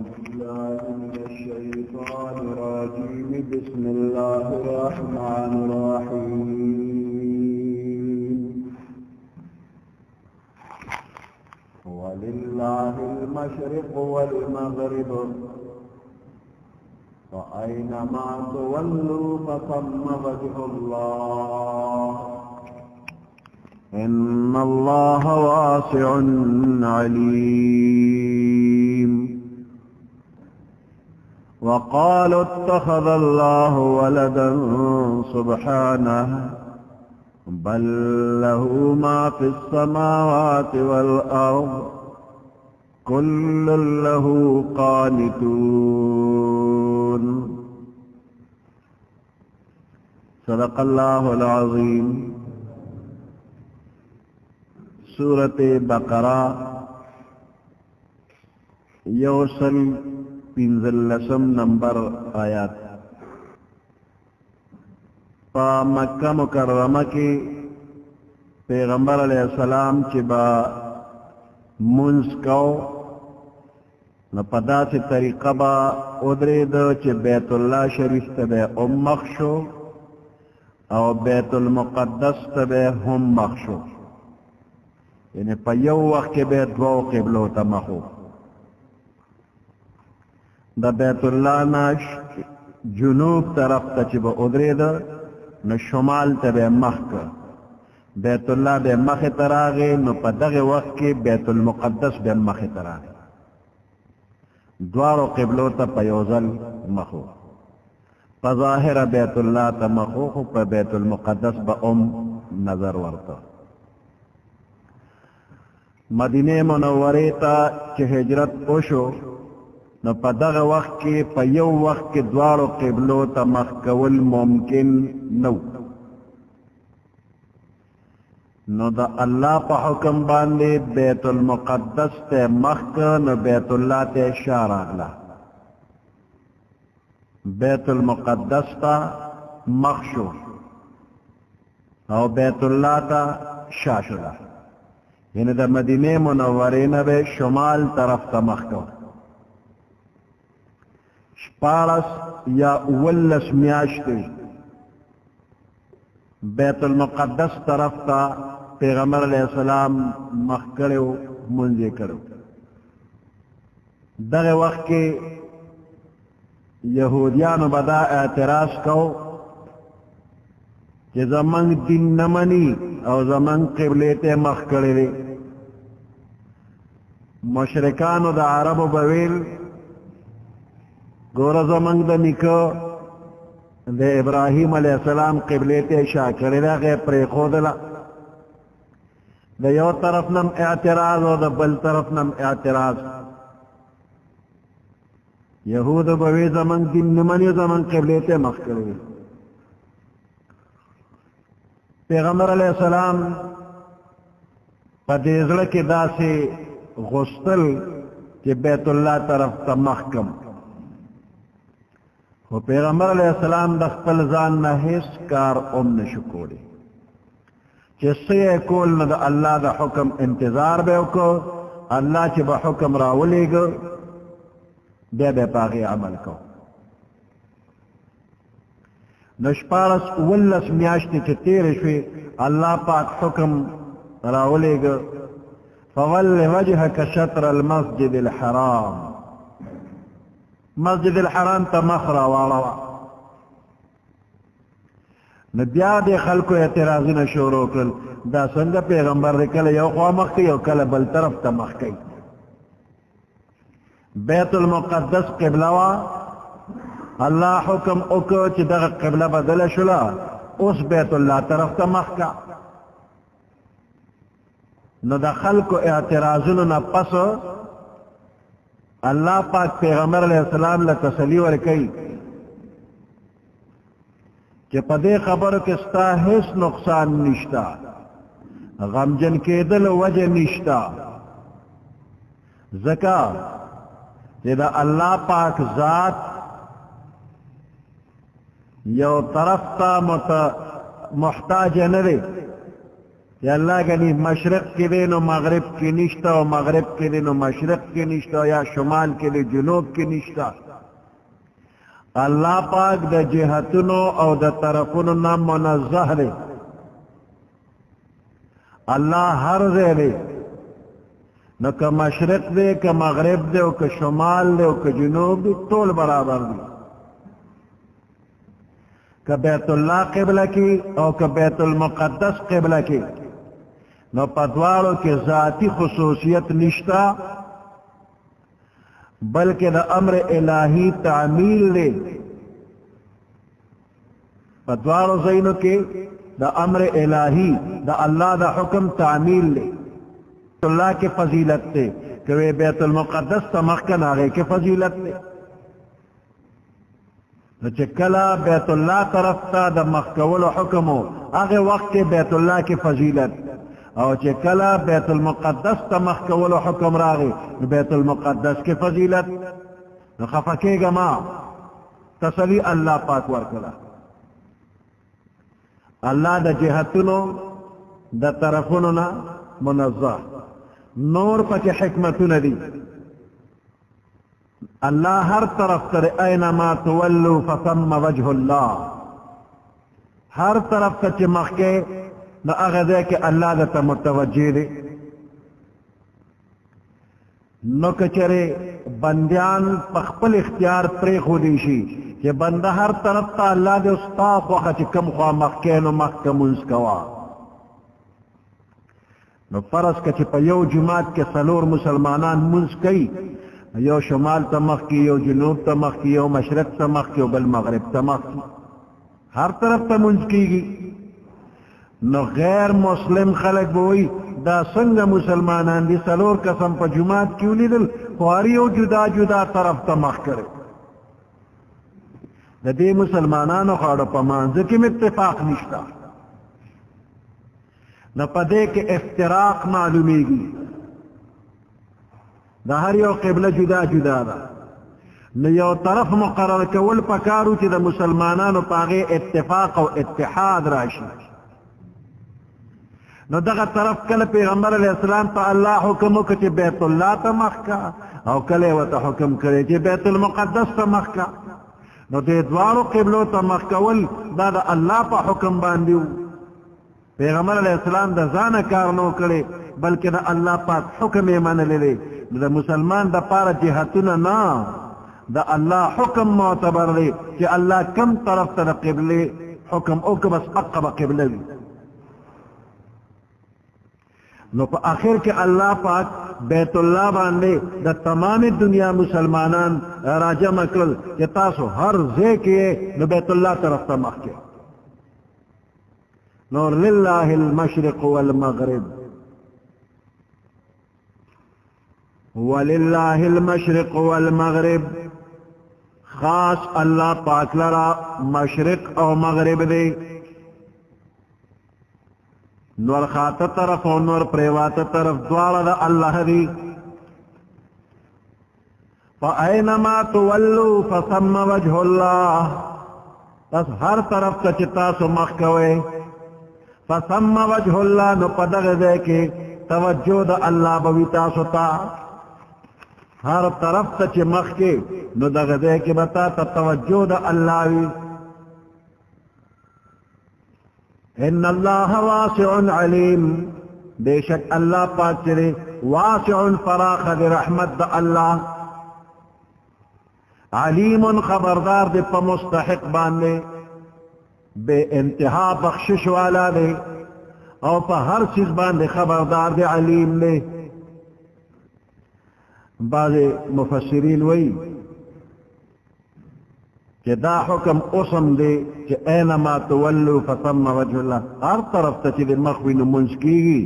بالله من الشيطان الرجيم بسم الله الرحمن الرحيم ولله المشرق والمغرب فأينما تولوا فثم وجه الله إن الله واسع عليم وقالوا اتخذ الله ولدا سبحانه بل له ما في السماوات والأرض كل له قانتون صدق الله العظيم سورة بقرہ یوصل پنزلسم نمبر آیات پا مکہ مکرمہ کی پیغمبر علیہ السلام چی با منز کو نپدا سی طریقہ با ادرید چی بیت اللہ شریف تبے مخشو او بیت المقدس تبے هم مخشو یعنی پا یو وقت کے بیت دو قبلو تمخو دا بیت اللہ ناش جنوب طرف تا چی با ادرید نو شمال تبے مخ کا بیت اللہ بے مخ تراغی نو پا دغ وقت کی بیت المقدس بے مخ تراغی دوارو قبلو تا پا یوزل مخو پا ظاہر بیت اللہ تا مخو پا بیت المقدس با نظر ورطا مدینہ منوری تا چه ہجرت اوشو نو پا دغ وقت کی پا یو وقت کی دوارو قبلو تا مخ کول ممکن نو نو دا اللہ پا حکم باندے بیت المقدس تے مخ نو بیت اللہ تے شار آگلا بیت المقدس تا مخ شو او بیت اللہ تا شاشلا یعنی دا مدینہ منورین بے شمال طرف تا مخ کو شپارس یا اولس میاشتے بیت المقدس طرف تا پیغمبر علیہ السلام مخ کرو منزے کرو دغه وقت کے یہودیانو بدا اعتراض کو کہ زمان دین نمانی او زمان قبلیتے مخ کرے مشرکانو دا عربو بویل گورا زمان دا نکو دا ابراہیم علیہ السلام قبلیتے شاہ کرے دا غیر پری خودلا دا یو طرف نم اعتراض و دا بل طرف نم اعتراض یہود بوی زمان دین نمانی زمان قبلیتے مخ کرے پیغمبر علیہ السلام پا دیزل کی دا سے غسطل کہ بیت اللہ طرف تا محکم و پیغمبر علیہ السلام دخپل زان نا حس کار نشکولی چی سیئے کول نا دا اللہ دا حکم انتظار بے کو اللہ چی با حکم راولی گو بے بے پاغی عمل کو نشپارس اولس میاشتی چی تیر شوی اللہ پاک حکم راولی گو فول وجهك شطر المسجد الحرام مسجد الحرام تا مخرا والا نبیا دے خلقو اعتراضی نشورو کل دا سنگ پیغمبر دے کل یو خواہ مخی یو کل بل طرف تا مخی بیت المقدس قبلوا اللہ حکم اکو چی دا قبلہ بدل شلا اس بیت اللہ طرف تا مخکا نو دا خلقو اعتراضونو نا پسو اللہ پاک پیغمبر علیہ السلام لتسلی ورکی کہ پدے خبر کستا حس نقصان نشتا غمجن کے دل وجہ نشتا زکا کہ دا اللہ پاک ذات یو طرف تا محتاج نرے یا اللہ گنی مشرق کے دے نو مغرب کی نشتا و مغرب کے دے نو مشرق کی نشتا یا شمال کے دے جنوب کی نشتا اللہ پاک دا جہتنو او دا طرفنو نام منزہ دے اللہ ہر دے دے نو کہ مشرق دے کہ مغرب دے او کہ شمال دے او کہ جنوب دے طول برابر دے کہ بیت اللہ قبلہ کی او کہ بیت المقدس قبلہ کی نو پدوارو کے ذاتی خصوصیت نشتا بلکہ دا امر الہی تعمیل دے پدوارو زینو کے دا امر الہی دا اللہ دا حکم تعمیل دے اللہ کے فضیلت دے کہ وہ بیت المقدس تمکن آگے کے فضیلت دے نو چکلا بیت اللہ طرف تا دا مخکول حکمو آگے وقت کے بیت اللہ کی فضیلت او چکلا بیت المقدس تا مخکول حکم راگے بیت المقدس کی فضیلت نو خفکے گا ما تسلی اللہ پاک ورکلا اللہ دا جہتنو دا طرفننا منزہ نور پک حکمتن دی اللہ ہر طرف تر اینما تولو فثم وجہ اللہ ہر طرف تا چمخ کے نہ اغذے کہ اللہ دا تا متوجہ دے نو کچرے بندیان پخپل اختیار پری خودیشی کہ بندہ ہر طرف تا اللہ دے استاق وقت کم خواہ مخکین و مخکم انسکوا نو فرض کچھ پا یو جماعت کے سلور مسلمانان منس کئی یو شمال تمخ کی یو جنوب تمخ کی یو مشرق تمخ کی یو بالمغرب تمخ کی ہر طرف تا منس کی گی نو غیر مسلم خلق بوئی دا سنگ مسلمانان دی سلور قسم پا جماعت کیوں لیدل خواریو جدا جدا طرف تمخ کرے دا دی مسلمانانو خواڑو پا مانزکم اتفاق نشتا نہ پدے کے افتراق معلومی گی دا ہر یو قبلہ جدا جدا دا نہ یو طرف مقرر کول پکارو چی دا مسلمانانو پاگے اتفاق و اتحاد راشی نو دا طرف کل پیغمبر علیہ السلام تا اللہ حکمو کچی بیت اللہ تا مخکا او کلے و تا حکم کرے چی بیت المقدس تا مخکا نو دے دوارو قبلو تا مخکول دا دا اللہ پا حکم باندیو پیغمبر علیہ السلام دا زانا کارنو کرے بلکہ دا اللہ پاک حکم ایمان لے دا مسلمان دا پارا جہتنا نا دا اللہ حکم معتبر لے کہ اللہ کم طرف تا دا قبلے حکم اوک بس اقبا قبلے نو پا آخر کے اللہ پاک بیت اللہ باندے دا تمام دنیا مسلمانان راجہ مکل کہ تاسو ہر زے کیے نو بیت اللہ طرف تا مخ کے نور للہ المشرق والمغرب وللہ المشرق والمغرب خاص اللہ پاک لرا مشرق او مغرب دے نور خات طرف و نور پریوات طرف دوار دا اللہ دی فَأَيْنَمَا تُوَلُّوا فَثَمَّ وَجْهُ اللَّهِ بس ہر طرف تا چتاسو مخ کوئے فَثَمَّ وَجْهُ اللَّهِ نو پدغ دے کے توجہ دا اللہ بویتاسو تا ہر طرف تا چی مخ کے نو دغ دے کے بتا تا توجہ دا اللہ وی ان اللہ واسع علیم بے شک اللہ پاک چرے واسع فراخ دے رحمت دا اللہ علیم خبردار دے پا مستحق باندے بے انتہا بخشش والا دے او پا ہر چیز باندے خبردار دے علیم دے بعض مفسرین وئی کہ دا حکم اسم دے کہ اینما تولو فثم وجہ اللہ ہر طرف تا چی دے مخوی نمونس کی گی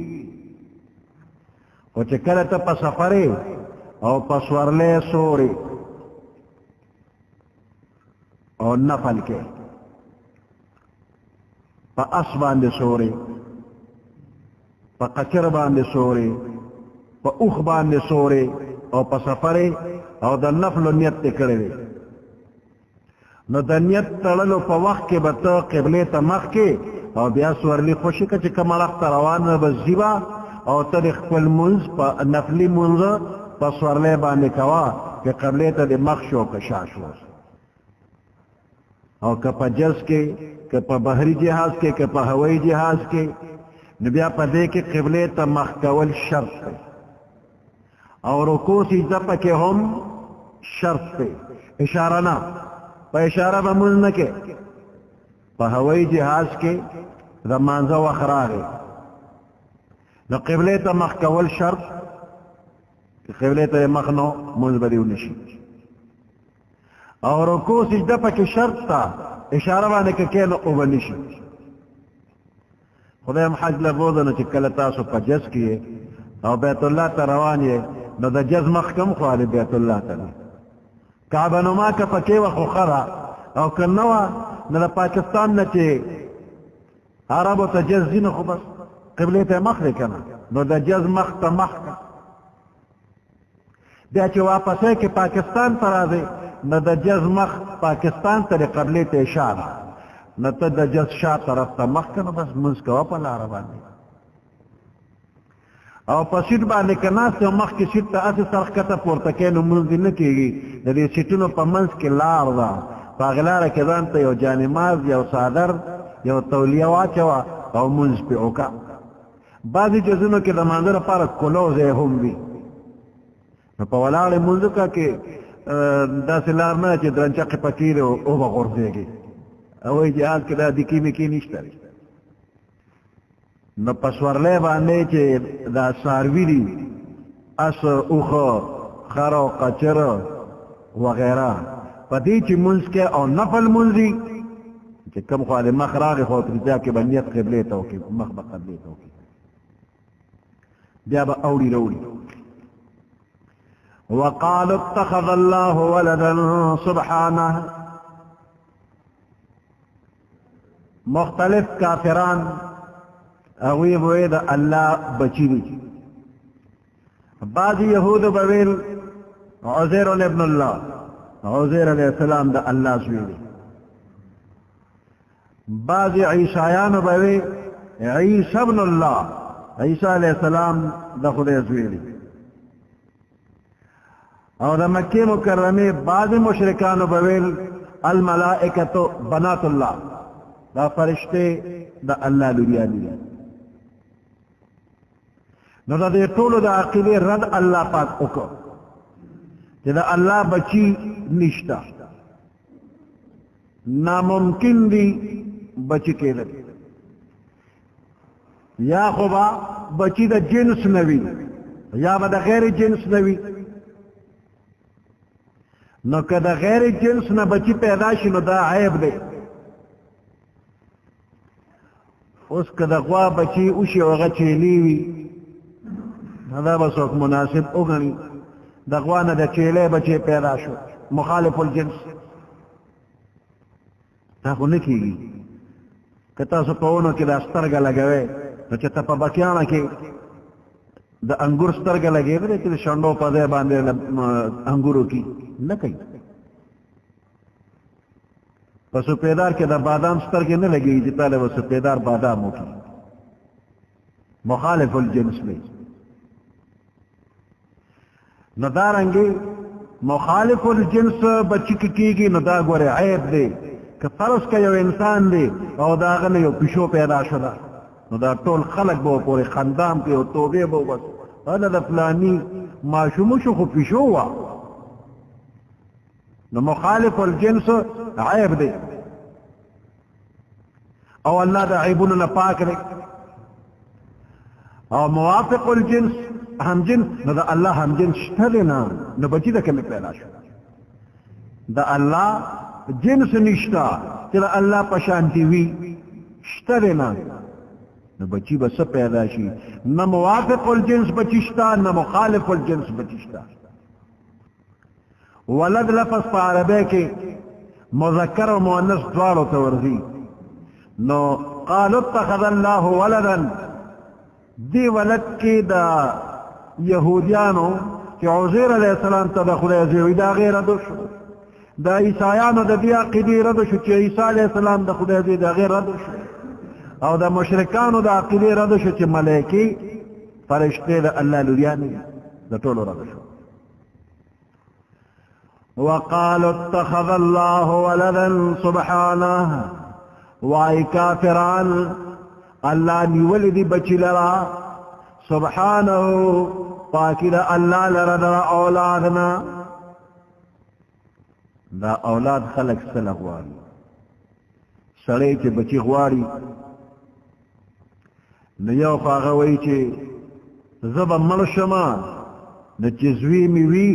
او چی کلتا پا سفرے او پا سورلے سورے او نفل کے پا اس باندے سورے پا قچر باندے سورے پا اوخ باندے سورے او پا سفرے او دا نفل و نیت تے کرے دے نو دا نیت تللو پا وقت کے بتا قبلے تا مخ کے او بیا سورلی خوشی که چې کوم اړخ ته روان به زیبا او ته خپل منځ په نفلي منځ په سورلی باندې کوه که قبلې ته د مخ شو که شا شو او که په جز کې که په بحري جهاز کې که په هوایي جهاز کې نو بیا په دې کې قبلې ته مخ کول شرط دی او رکوع سجده پکې هم شرط دی اشاره نه په اشاره به مونځ نه کې په هوایي جهاز کې د مانځه وخت راغی نو قبلې ته مخ کول شرط قبلې ته مخ نو مونځ به دې ونشي او رکوع سجده پکې شرط تا اشاره باندې کې نو او نشي خدای هم حج لبوده نو چې کله تاسو په جز کې او بیت الله ته روان یې نو د جز مخ کم خو بیت الله ته کعبه نما که پکې وخو خره او که نه وه نو د پاکستان نه چې عربو ته جز ځي نو خو بس قبلې ته مخ دی که نه نو د جز مخ ته مخ که بیا چې واپسی کې پاکستان ته راځي نو د جز مخ پاکستان ته د قبلې ته اشاره نو ته د جز شا طرف ته مخ که نو بس مونځ کوه په لاره باندې او په سیټ باندې که ناست یو مخکې سیټ ته هسې سر ښکته پورته کوې نو مونځ دې نه کېږي د دې سیټونو په منځ کې لار ده په هغې لاره کې ځان ته یو جانماز یو څادر یو تولیه واچوه او مونځ پې وکړه بعضې جزونو کې د مانځه لپاره کلو ځای هم وي نو په ولاړې مونځ وکړه کې داسې لار نه چې درنچقې پکې دی او به غورځېږي هوایي جهاز کې دا دکي مکي نشته نو په سورلی باندې چې دا څاروي دي اس اوښه خر او قچر وغیره په دې چې مونځ کې او نفل مونځي چې کوم خوا د مخ راغی خو ترځا کې به نیت قبلې ته وکړي مخ به قبلې ته وکړي بیا به اوړي روړي وقالوا اتخذ الله ولدا سبحانه مختلف کافران اغوی بوئی دا اللہ بچی دی بعض یہود بویل عزیر ابن اللہ عزیر علیہ السلام دا اللہ سوی دی بعض عیسیان بوی عیسی ابن اللہ عیسی علیہ السلام دا خود سوی دی اور دا مکی مکرمی بعض مشرکان بویل الملائکتو بنات اللہ دا فرشتے دا اللہ لوریانی دی نو دا دې ټولو د عقیدې رد الله پاک وکړ چې د الله بچی نشته ناممکن دی بچی کېدل یا خو به بچی د جنس نه وي یا به د غیر جنس نه وي نو که د غیر جنس نه بچی پیدا شي نو دا عیب دی اوس که د غوا بچی وشي او هغه چیلی وي دا به څوک مناسب وګڼي د غوا نه د چیلی بچی پیدا شو مخالف الجنس دا خو نه کېږي که تاسو په ونو کې دا سترګه لګوئ نو چې ته په بکیانه کې د انګور سترګه لګېدلې چې د شنډو په ځای باندې انګورو کې نه کوي په سپیدار کې د بادام سترګې نه لګېږي چې تاله به سپیدار بادام وکړي مخالف الجنس دی نو دارنګې مخالف الجنس بچی کې کېږي نو دا ګورې عیب دی که فرض که یو انسان دی او د هغه نه یو پیشو پیدا شوه نو دا ټول خلک به پورې خندام کې او توبې به وبس هله د فلاني ماشوم شو خو پیشو وه نو مخالف الجنس عیب دی او الله د عیبونو نه پاک دی او موافق الجنس هم جنس نو د الله هم جنس شته دی نه نو بچی د کومې پیدا شو د الله جنس نشته چې د الله په شانتي وي شته دی نه نو بچی به څه پیدا شي نه موافق الجنس بچی شته نه مخالف الجنس بچی شته ولد لفظ په عربی کې مذکر او مؤنث دواړو ته ورځي نو قالوا اتخذ الله ولدا دی ولد کې د یهودیانو چې عزیر علیه السلام ته د خدای زوی دا غیر رد شو د عیسایانو د دې عقیدې رد شو چې عیسی علیه السلام د خدای زوی دا غیر رد شو او دا مشرکانو دا عقیده رد شو چې ملائکی فرشته دا الله لوریانی دا ټولو رد شو. وقالوا اتخذ الله ولدا سبحانه وای کافران الله نیولی دی بچی لرا سبحانه پاکی دا اللہ لرا دا اولادنا دا اولاد خلق سل غواری سڑے چه بچی غواری نیو خواغوی چه زبا مرشما نو چزوی میوی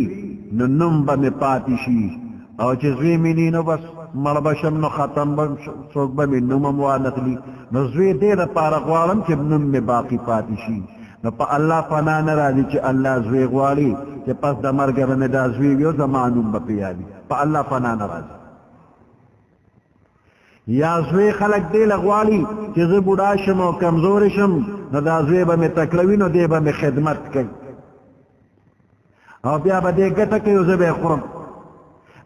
نو نم با می پاتی شی او چزوی می نو بس مربشم نو ختم با سوک با می نمم وانقلی نو زوی دیر پارا غوارم چه نم می باقی پاتی شی نو پا اللہ فنا نرازی چه اللہ زوی غواری چه پس دا مرگر میں دا زوی ویو زمانون با پیالی پا اللہ فنا نرازی یا زوی خلق دے لغوالی چه زی بوداشم و کمزورشم نو دا زوی با می تکلوی نو دے با می خدمت کئی او بیا با دے گتا کئی زی بے خورم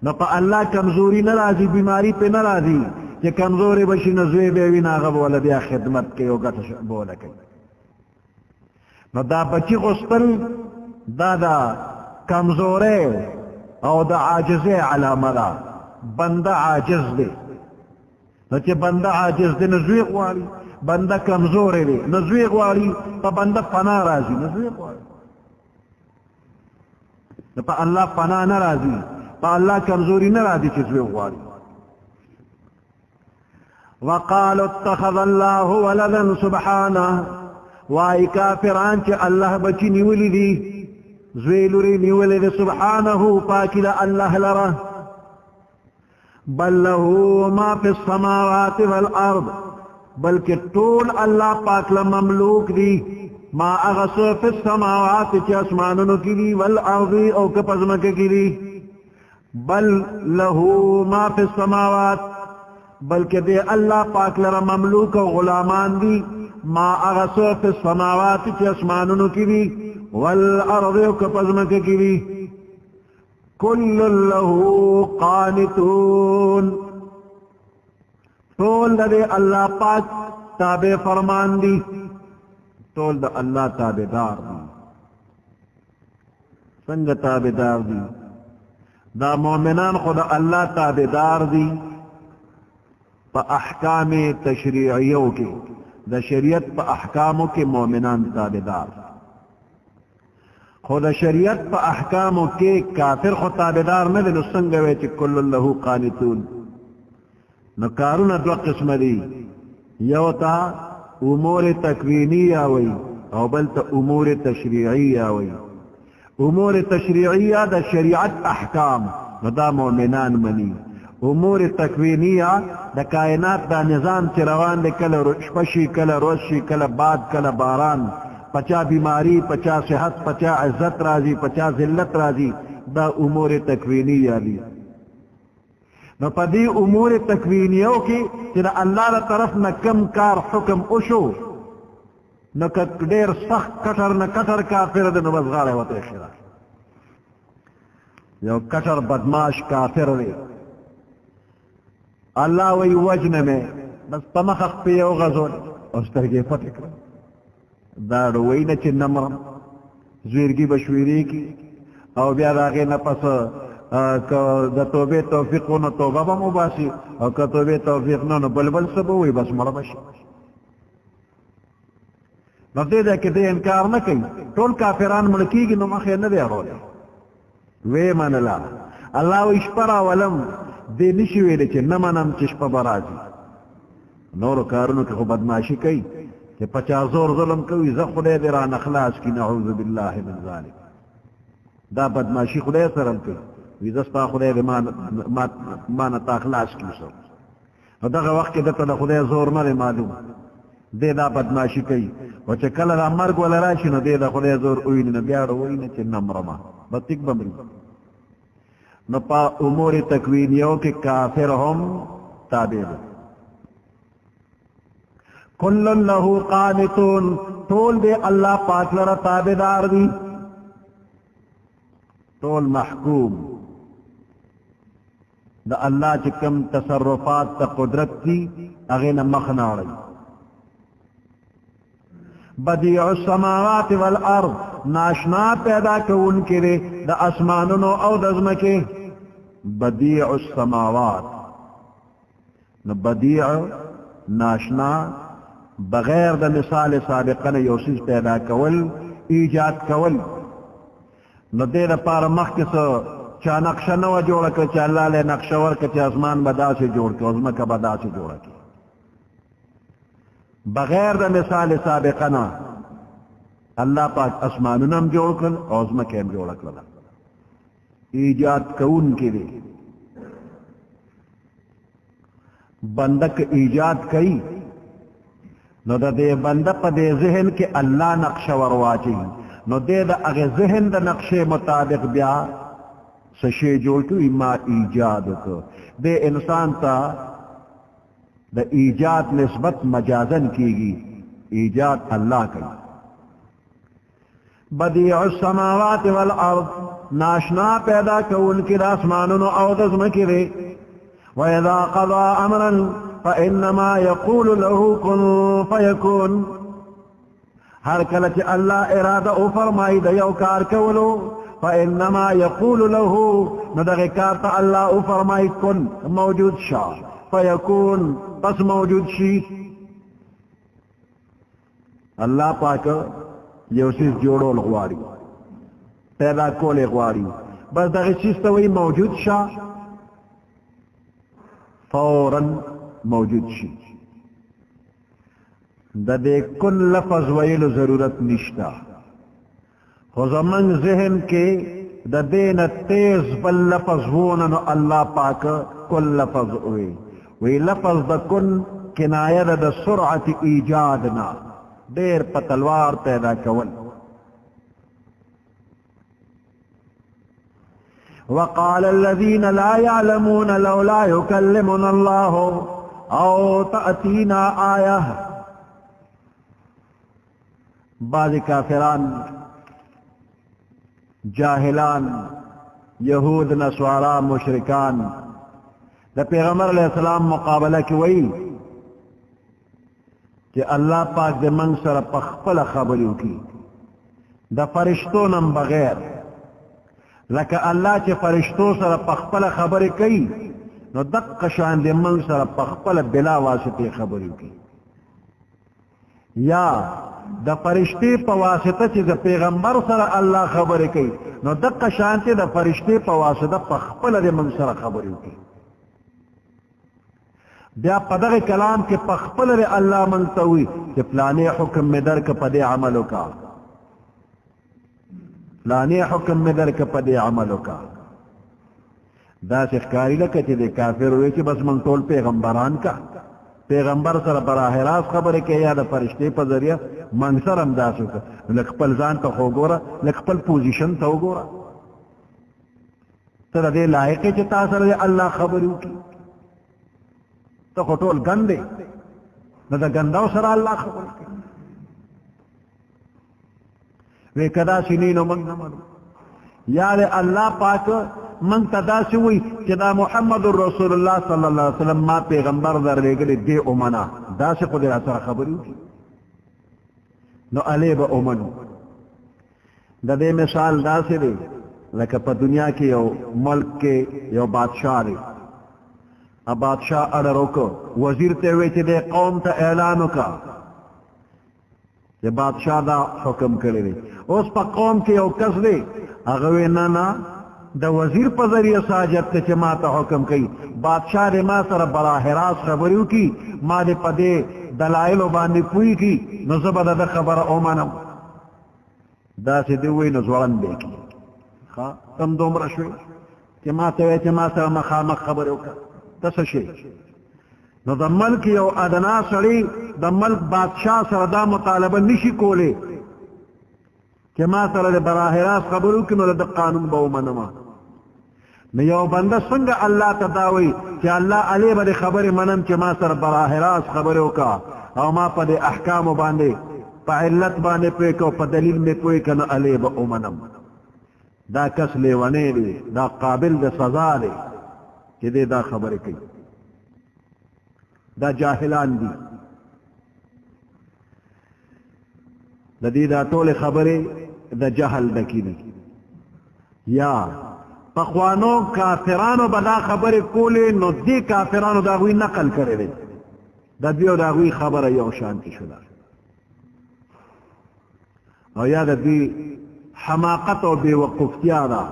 نو پا اللہ کمزوری نرازی بیماری پہ نرازی چه کمزوری بشی نو زوی بیوی ناغب والا بیا خدمت کئی و گتا بولا کئی نو دا بچی غسطل دا کمزوره او دا عاجزه علامه دا بنده عاجز دی نو چه بنده عاجز دی نزوی غواری بنده کمزوره دی نزوی غواری پا بنده فنا رازی نزوی غواری نو پا اللہ فنا نرازی پا اللہ کمزوری نرازی چه زوی غواری وقالوا اتخذ الله ولدا سبحانه وائی کافران چه اللہ بچی نیولی دی زویلوری نیولی دی سبحانه پاکی دا اللہ لرا بل له ما فی السماوات والارض بلکہ طول اللہ پاک لمملوک دی ما اغسو فی السماوات چه اسمانونو کی دی والارض او کپزمک کی دی بل له ما فی السماوات بلکہ دے اللہ پاک لرا مملوک و غلامان دی ما اغسو فی السماوات چی اسمانونو کی بھی والارض کپزمک کی بھی کل له قانتون طول دے اللہ پاک تابع فرمان دی طول دا اللہ تابع دار دی سنگ تابع دار دی دا مومنان خود اللہ تابع دار دی پا احکام تشریعیوں کے دا شریعت پا احکاموں کے مومنان تابدار خود شریعت پا احکاموں کے کافر خود تابدار نہ دے نو سنگوے چی کل اللہ قانتون نو کارون دو قسم دی یو تا امور تکوینی آوئی او بلتا امور تشریعی آوئی امور تشریعی دا شریعت احکام نو دا مومنان منی امور تکوینیہ دا کائنات دا نظام چی روان دے کل شپشی کل روشی کل باد کل باران پچا بیماری پچا صحت پچا عزت رازی پچا ذلت رازی دا امور تکوینیہ دی نو پا دی امور تکوینیوں کی چی دا اللہ دا طرف نا کم کار حکم اشو نو دیر سخت کٹر نا کٹر کافر دے نو بس غالے وطے خیرہ یو کٹر بدماش کافر دے اللہ وی وجن میں بس پمخخ پیو غزول استرگی فتک دارو وی نچی نمرم زویرگی بشویری کی او بیا داغی نپس دا توبه توفیقو نو توبه با مباسی او که توبه توفیق نو بلبل سبوی بس مربشی نفتی دا کتی انکار نکی طول کافران ملکی گی نو مخیر ندی رولی وی من اللہ وی شپرا ولم دے نشی ویلے چے نمانم چشپ برازی نورو کارونو که خو بدماشی کئی کہ 50 زور ظلم کوئی زخ خدای دے ران اخلاص کی نعوذ باللہ من ذالک دا بدماشی خدای سرم کئی وی دستا خدای دے مانا تا اخلاص کی سر و دا وقت دتا دا خدای زور نرے معلوم دے دا بدماشی کئی و چے کل دا مرگ والا راشی نو دے دا خدای زور اوینی نبیارو اوینی چے نمرما بطک بمری نو پا امور تکوینیوں کے کافر ہم تابع کل اللہ قانتون طول دے اللہ پاک لرا تابدار دی طول محکوم دا اللہ چکم تصرفات تا قدرت کی اغین مخنا رہی بدیع السماوات والارض ناشنا پیدا کون کرے دا اسمانونو او دزمکے بدیع السماوات نو بدیع ناشنا بغیر دا مثال سابقن یو چیز پیدا کول ایجاد کول نو دے دا پار مخکس چا نقشہ نو جوڑا کر چا اللہ لے نقشہ ورکا چا اسمان بدا سے جوڑ کے عظمکہ بدا سے جوڑا کے بغیر دا مثال سابقنا اللہ پاک اسمانونم جوڑ کر عظمکہ جوڑا کر ایجاد کون کے لئے بندک ایجاد کئی نو دا دے بندہ پا دے ذہن کے اللہ نقشہ ورواچی نو دے دا اگے ذہن دا نقشے مطابق بیا سشے جوڑ تو اما ایجاد کو دے انسان تا دا ایجاد نسبت مجازن کی گی ایجاد اللہ کی بدیع السماوات والارض ناشنا پیدا کون کی راسمانون او دزم کرے وَإِذَا قَضَى أَمْرًا فَإِنَّمَا يَقُولُ لَهُ كُن فَيَكُونُ ہر کلچ اللہ ارادہ او فرمائی دا یو کار کولو فَإِنَّمَا يَقُولُ لَهُ ندغ کارتا اللہ او فرمائی کن موجود شا فَيَكُون پس موجود شی اللہ پاک یو چیز جوڑو لغواری پیدا کول اغواری بس دغ چیز تا وی موجود شا فوراً موجود شی دا دے کن لفظ ویلو ضرورت نشتا خو زمن ذہن کے دا دین تیز بل لفظ ووننو اللہ پاک کن لفظ ہوئے وی لفظ دا کن کنایہ دا سرعت ایجادنا دیر پتلوار پیدا کول وقال الذين لا يعلمون لولا يكلمنا الله او تأتينا آية بعض کافران جاہلان یہود نصارا مشرکان دا پیغمبر علیہ السلام مقابلہ کی وئی کہ اللہ پاک دے من سر پخپل خبریو کی دا فرشتو نم بغیر لکہ اللہ چے فرشتو سر پخپل خبری کئی نو دق شان دے من سر پخپل بلا واسطے خبریو کی یا دا فرشتے پا واسطہ چے دا پیغمبر سر اللہ خبری کئی نو دق شان تے دا فرشتے پا واسطہ پخپل دے من سر خبریو کی بیا پدغ کلام کے پخپل دے اللہ منتوی کہ پلانے حکم میں درک پدے عملو کا پلانے حکم میں درک پدے عملو کا دا سخکاری لکا چے دے کافر ہوئے چے بس من طول پیغمبران کا پیغمبر سر براہ راست خبر کے یا دا فرشتے پا ذریعہ من سر امداسو کا لکپل زان تا خو گورا لکپل پوزیشن تا ہو گورا تا دے لائقے چے تاثر دے اللہ خبریو کی تا خطول گندے نا دا گنداو سر اللہ خبر کی وے کدا سنینو من نمانو یا دے اللہ پاک من تدا سوئی کہ دا محمد رسول اللہ صلی اللہ علیہ وسلم ما پیغمبر در لے گلے دے امنا دا سے قدر اثر خبریو کی نو علی با امنو دا دے مثال دا سے دے لکہ پا دنیا کے یو ملک کے یو بادشاہ دے اب بادشاہ اڑ روکو وزیر تے ہوئے چے دے قوم تا اعلانو کا کہ بادشاہ دا حکم کرے دے اس پا قوم کے یو کس دے اگوے نانا دا وزیر پا ذریعہ ساجت تے چے ما تا حکم کئی بادشاہ دے ما سر براہ راست خبریو کی ما دے پا دے دلائلو باندے پوئی کی نزبہ دا خبر اومانم دا سے دے ہوئی نزورن بے کی تم دوم رشوی کہ ما تاوے چے ما سر مخامق خبریو کا تسشی نو دا ملک یو ادنا سڑی دا ملک بادشاہ سر دا مطالبہ نشی کولے کہ ما سر دے براہ راست خبرو کی نو دا قانون باو منما نو یو بندہ سنگ اللہ تداوی کہ اللہ علی با دے خبر منم کہ ما سر براہ راست خبرو کا او ما پا دے احکام باندے پا علت باندے پوئی کا پا دلیل میں پوئی کا نو علی با منم دا کس لیوانے دے دا قابل دے سزا دے کہ دے دا خبر کی دا جاہلان دی د دې دا ټول خبرې د جهل ډکې دي یا پخوانو کافرانو به دا خبرې کولې نو دې کافرانو د هغوی نقل کړی دی د دوی او د هغوی خبره یو شانتې شوله او یا د دوی حماقت او بېوقوفتیا ده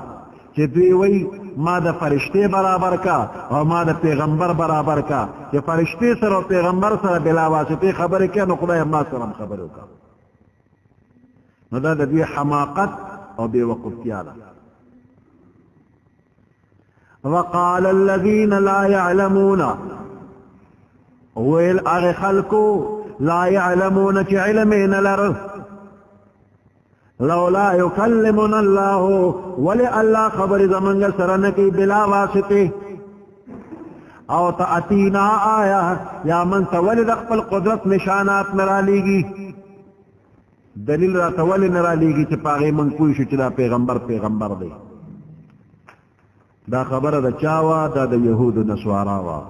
چې دوی وایي ما د فرشتې برابر کا او ما د پیغمبر برابر کا چې فرشتې سره او پیغمبر سره بلا واسطې خبرې کوي نو خدای ما سره هم خبرې وکړه نو دا د دوی حماقت او بېوقوفتیا ده وقال الذين لا يعلمون ويل اغه خلقو لا يعلمون چې علم نه لرل لولا يكلمنا الله ولي الله خبر زمنګ سره نه کوي بلا واسطه او تاتينا آیا یا من تولد خپل قدرت نشانات نرالیږي دلیل را تولد نرالیږي چې پاغه من کوی شو چې دا پیغمبر دی دا خبره د چاوا دا د يهود او نصارا وا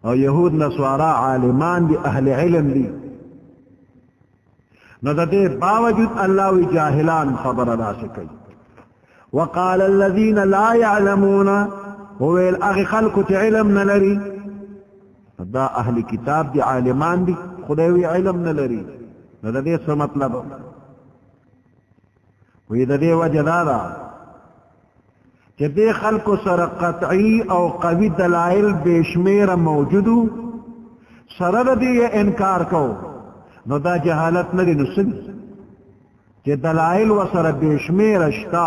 او يهود نصارا عالمان دي اهل علم دي نو د دې باوجود الله وی جاهلان خبره راشي کوي وقال الذين لا يعلمون هو الاغ خلق علم نلري دا اهل کتاب دي عالمان دي خدای وی علم نلري نو د دې څه مطلب وی د دې وجه دا چې دې خلکو سره قطعي او قوي دلایل بشمیره موجودو سره دې انکار کو نو دا جهالت نه دي نو چې دلایل وسره بشمیره شتا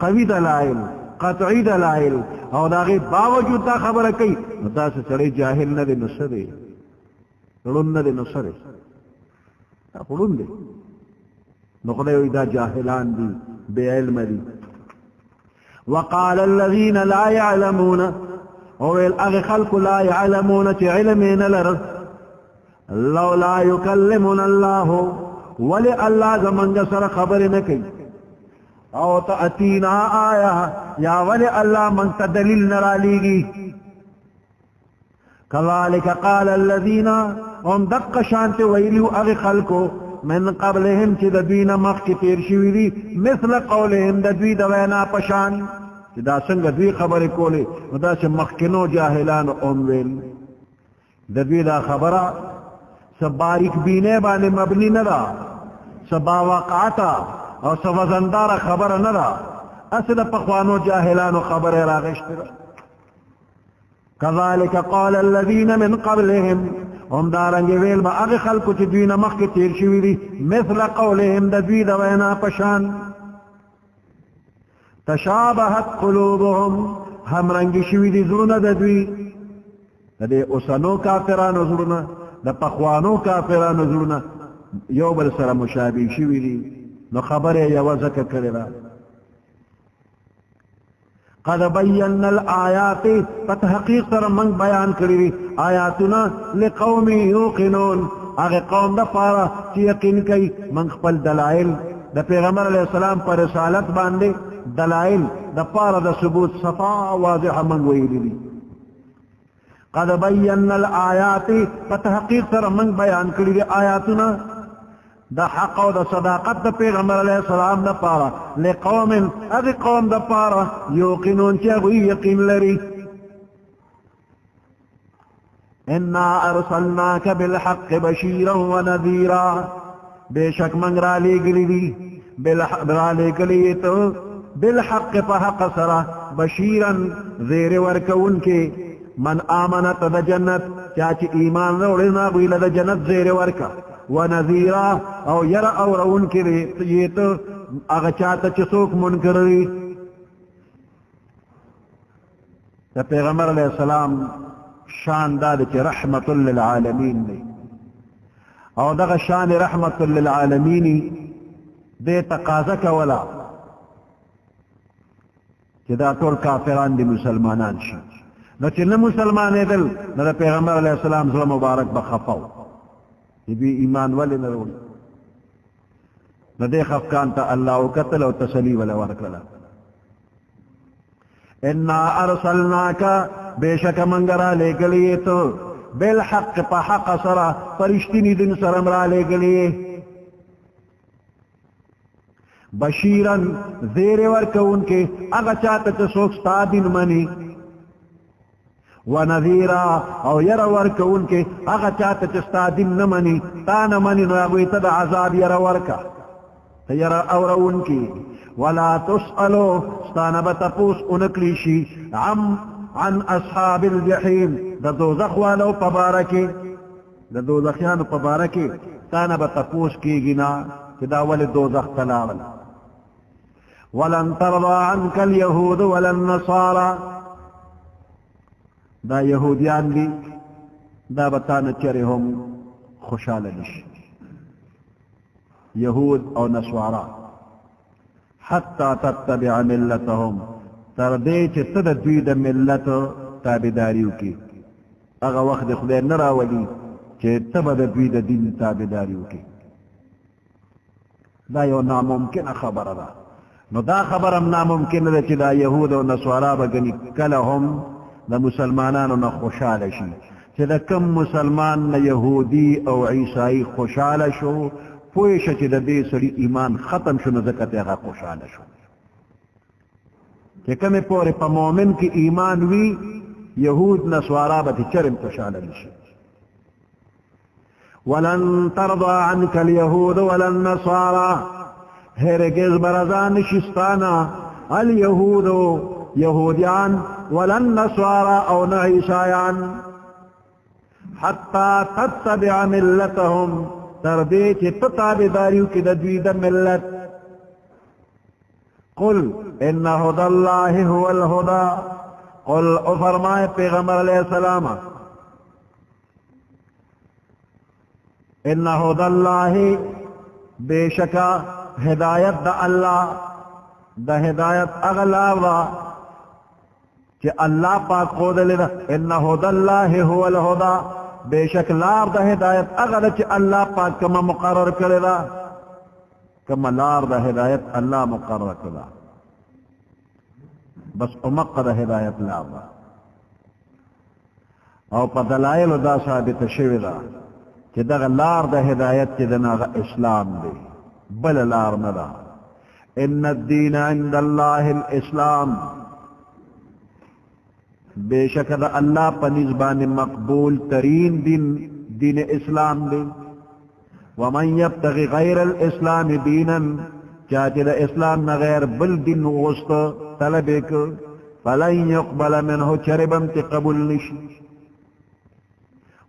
قوي دلایل قطعي دلایل او داغه باوجود دا خبره کوي نو دا څه سړی جاهل نه دي نو څه دی ړوند نه دي نو څه دی ړوند دی نو خدای دا جاهلان دي بے علم دي وقال الذين لا يعلمون او الاغ خلق لا يعلمون علمين لر لولا يكلمنا الله ولي الله زمنګ سره خبر نه کوي او تاتينا آیا یا ولي الله من تدلیل نرالیږي كذلك قال الذين هم دق شانت ویلو اغ خلقو من قبلهم چې د دوی نه مخکې تیر شوي دي مثل قولهم د دوی د وینا په شان چې دا څنګه دوی خبرې کولې نو داسې مخکینو جاهلانو هم ویل د دوی دا خبره څه باریک بینۍ باندې مبني نه ده څه باوقعته او څه وزنداره خبره نه ده هسې د پخوانو جاهلانو خبرې راغشتې ده كذلك قال الذين من قبلهم هم دارنګ ویل با هغه خلکو چې دوی نه مخکې تیر شوي دي مثل قولهم د دوی د وینا په شان تشابهت قلوبهم هم رنګ شوي دي زړونه د دوی د دې اوسنو کافرانو زړونه د پخوانو کافرانو زړونه یو بل سره مشابه شوي دي نو خبره یوه ځکه کړې ده قد بينا الآيات فتحقيق سره من بیان کړی آیاتنا لقوم يوقنون هغه قوم د پاره چې یقین کوي من خپل دلایل د پیغمبر علیه السلام پر رسالت باندې دلایل د پاره د ثبوت صفا واضحه من ویلي دي قد بينا الآيات فتحقيق سره من بیان کړی آیاتنا د حق او د صداقت د پیغمبر علیه السلام د پاره لقوم هغه قوم د پاره یوقنون چې هغوی یقین لري انا ارسلناک بالحق بشیرا ونذیرا بشک من را لېږلي دي را لېږلي ته بالحق په حق سره بشیرا زیر ورکوونکې من آمنت د جنت چا چې ایمان راوړی نو هغوی له د جنت زیر ورکه ونذیرا او ير او رون کړي ته هغه چاته چې څوک منکر وي د پیغمبر علیه السلام شان دا چې رحمت للعالمین دی او دغه شان رحمت للعالمین دې تقاضا کوله چې دا ټول کافران دي مسلمانان شي نو چې نه مسلمانېدل نو د پیغمبر علیه السلام زړه مبارک به خفه و بی ایمان ولی نرول ندے خفکان تا اللہ وکتل و تسلی ولی ورکلا انا ارسلناکا بے شک منگرا لے گلیے تو بالحق پا حق سرا فرشتینی دن سرم را لے گلیے بشیرن زیر ورکون کے اگا چاہتا چسوک ستا دین منی ونذیرا او یر ورکون کے اگا چاہتا چستا دین نمنی تا نمنی نو اگوی تد عذاب یر ورکا تا یر اورون کی ولا تسألو ستانبت پوس انکلیشی عن اصحاب الجحیم دا دوزخ والو پبارکی دا دوزخیانو پبارکی ستانبت پوس کی گنا کہ دا ولی دوزخ تلاول ولن ترضى عنك اليهود ولا النصارى دا یهودیان دی دا بتانا چرهم خوشحال نش یهود او نصارا حتى تتبع ملتهم تردی چه تد دوی دا ملت تابداریو کی اغا وقت خدای نراولی چه تب دا دوی دا دین تابداریو کی دا یو ناممکن خبر دا نو دا خبرم ناممکن ده چې دا یهود او نصارا بګنی کله هم د مسلمانانو نه خوشاله شي چې د کم مسلمان نه یهودي او عیسائی خوشاله شو پوه شه چې د دې سړي ایمان ختم شو نو ځکه ته هغه خوشاله شو چې کومه پورې په مؤمن کې ایمان وي یهود نصارا به چرم خوشاله نشي ولن ترضى عنك اليهود ولا النصارى هرگز برزان شستانا اليهود يهوديان ولا النصارى او عيسایان حتى تتبع ملتهم تردی چه تتابداریو کی دوی دا ملت قل ان هدى الله هو الهدى قل افرمائے پیغمبر علیہ السلام ان هدى الله بے شکا ہدایت دا اللہ دا ہدایت اغلار دا کہ اللہ پاک خود لینا ان هدى الله هو الهدى بے شک لار دا ہدایت اغل چی اللہ پاک کما مقرر کرے دا کما لار دا ہدایت اللہ مقرر کرے بس امق دا ہدایت لار دا او پا دلائل دا ثابت شوی دا کہ دا لار دا ہدایت چی دنا اسلام دی بل لار ندا ان الدین عند اللہ الاسلام بے شک دا اللہ پا نزبان مقبول ترین دین اسلام دی ومن یبتغی غیر الاسلام دینا چاہتے دا اسلام نغیر بل دین غست طلبک فلن يقبل منه چربم تی قبول نشی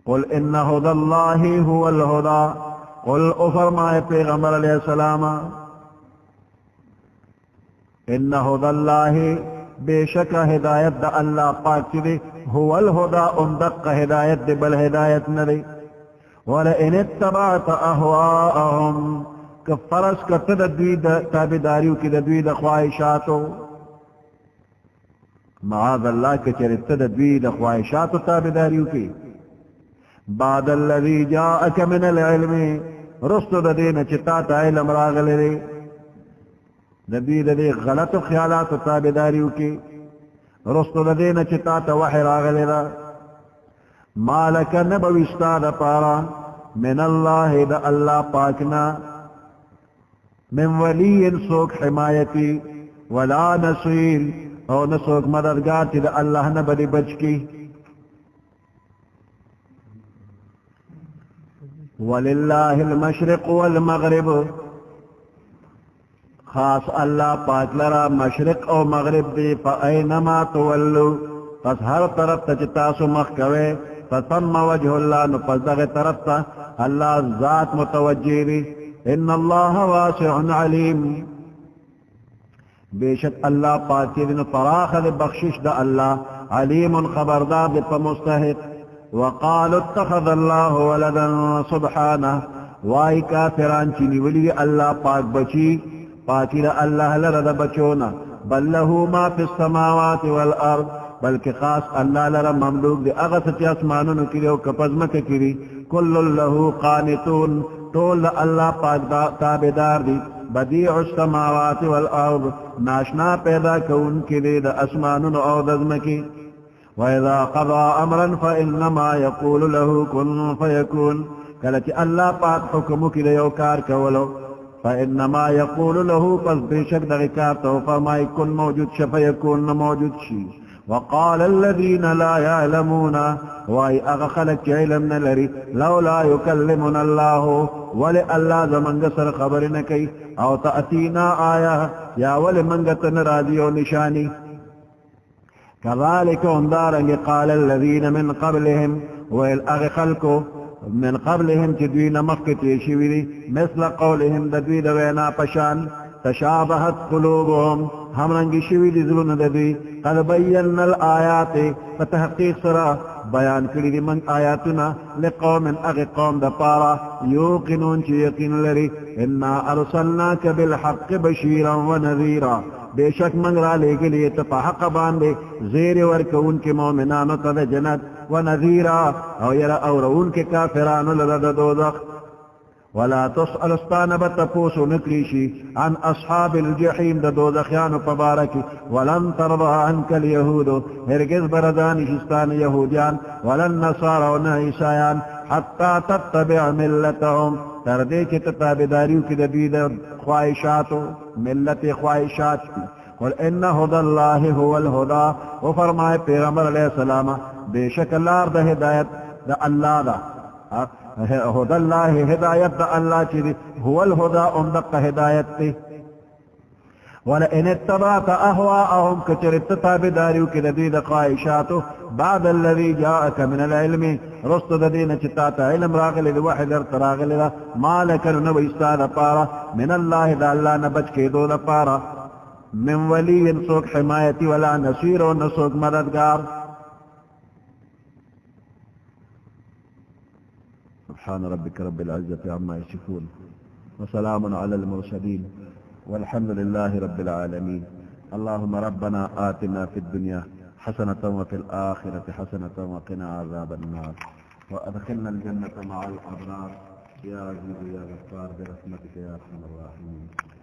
قل ان هدى الله هو الهدى قل افرمائے پیغمبر علیہ السلام ان هدى الله بے شک ہدایت دا اللہ پاک چی هو الهدى اندق ہدایت دی بل ہدایت ندی ولئن اتبعت اهواءهم کفرس کتد دوی دا تابداریو کی دا دوی دا خواہشاتو معاذ اللہ کچرت دا دوی دا خواہشاتو تابداریو کی بعد الذي جاءك من العلم رستو دا دینا چتا تا علم راغلے دے دا دوی دا دی غلط خیالات و تابداریو کی رستو دا دینا چتا تا وحی راغلے دا مالک نبوستا دا پارا من اللہ دا اللہ پاکنا من ولی سوک حمایتی ولا نصیر او نسوک مددگار تی دا اللہ نبدی بچ کی وللہ المشرق والمغرب خاص اللہ پاک لرا مشرق او مغرب دی فاینما تولو پس ہر طرف تا چتاسو مخکوے فثم وجہ اللہ نو پس دغی طرف تا اللہ ذات متوجہ دی ان اللہ واسع علیم بے شک اللہ پاک دن فراخ دی بخشش دا اللہ علیم خبردار دی پا مستحق وقالوا اتخذ الله ولدا سبحانه وائی کافران چینی ولی اللہ پاک بچی پاکی دا اللہ لرد بچونا بل له ما فی السماوات والارض بلکہ خاص اللہ لرد مملوک دی اغسط اسمانون کری و کپزمک کری کل له قانتون طول اللہ پاک تابدار دی بدیع السماوات والارض ناشنا پیدا کون کری دا اسمانون او دزمکی وَإِذَا قَضَى أَمْرًا فَإِنَّمَا يَقُولُ لَهُ كُن فَيَكُونُ کلچ اللہ پاک حکمو کی دیو کار کولو فإنما يقول له پس بیشک دغکارتو فرمائی کن موجود شفیکون موجود شی. وقال الذين لا يعلمون واي اغخلق علم نلري لولا يكلمنا الله ولي الله زمنگ سر خبر نكي او تأتينا آية يا ولي منگتن راديو نشاني. كذلك اندارنگ قال الذين من قبلهم والأغخلقوا من قبلهم تدوين مخكتي شويري مثل قولهم ددوي دوينا پشان تشابهت قلوبهم هم رنگی شوی دی ظلون ددوی قد بینا الآیات فتحقیق سرا بیان کری دی من آیاتنا لقوم اغی قوم دا پارا یوقنون چی یقین لری انا ارسلناک بالحق بشیرا و نذیرا بے شک منگ را لے کے لیے تپا حق باندے زیر ورکون کے مومنانو تد جنت و نذیرا او یرا اورون کے کافرانو لدد دوزخ. ولا تسأل استانبت پوسو نکریشی عن اصحاب الجحیم دا دوزخیان پبارکی ولن ترضى عنك اليهود هرگز بردانی شستان یهودیان ولن نصارى و عیسایان حتی تتبع ملتهم تردے چی تتابداریو کی دبید خواہشاتو ملت خواہشات قل ان هدى الله هو الهدى وفرمائے پیغمبر علیہ السلام بے شک اللہ دا ہدایت دا اللہ دا هدى الله هداية الله چیدی هو الهدى اندق هداية تی. ولئن اتبعت اهواءهم كچرت تابداریو کی دید خواہشاتو بعد الذي جاءك من العلم رست دین چتاتا علم راغل دی وحی در تراغل دا مالک نو استاد پارا من الله دا اللہ نبچ کے دو دا پارا من ولی سوک حمایتی ولا نصیر و نسوک مددگار. سبحان ربك رب العزة عما يصفون وسلام على المرسلين والحمد لله رب العالمين. اللهم ربنا آتنا في الدنيا حسنة وفي الآخرة حسنة وقنا عذاب النار وأدخلنا الجنة مع الأبرار يا عزيز يا غفار برحمتك يا أرحم الراحمين.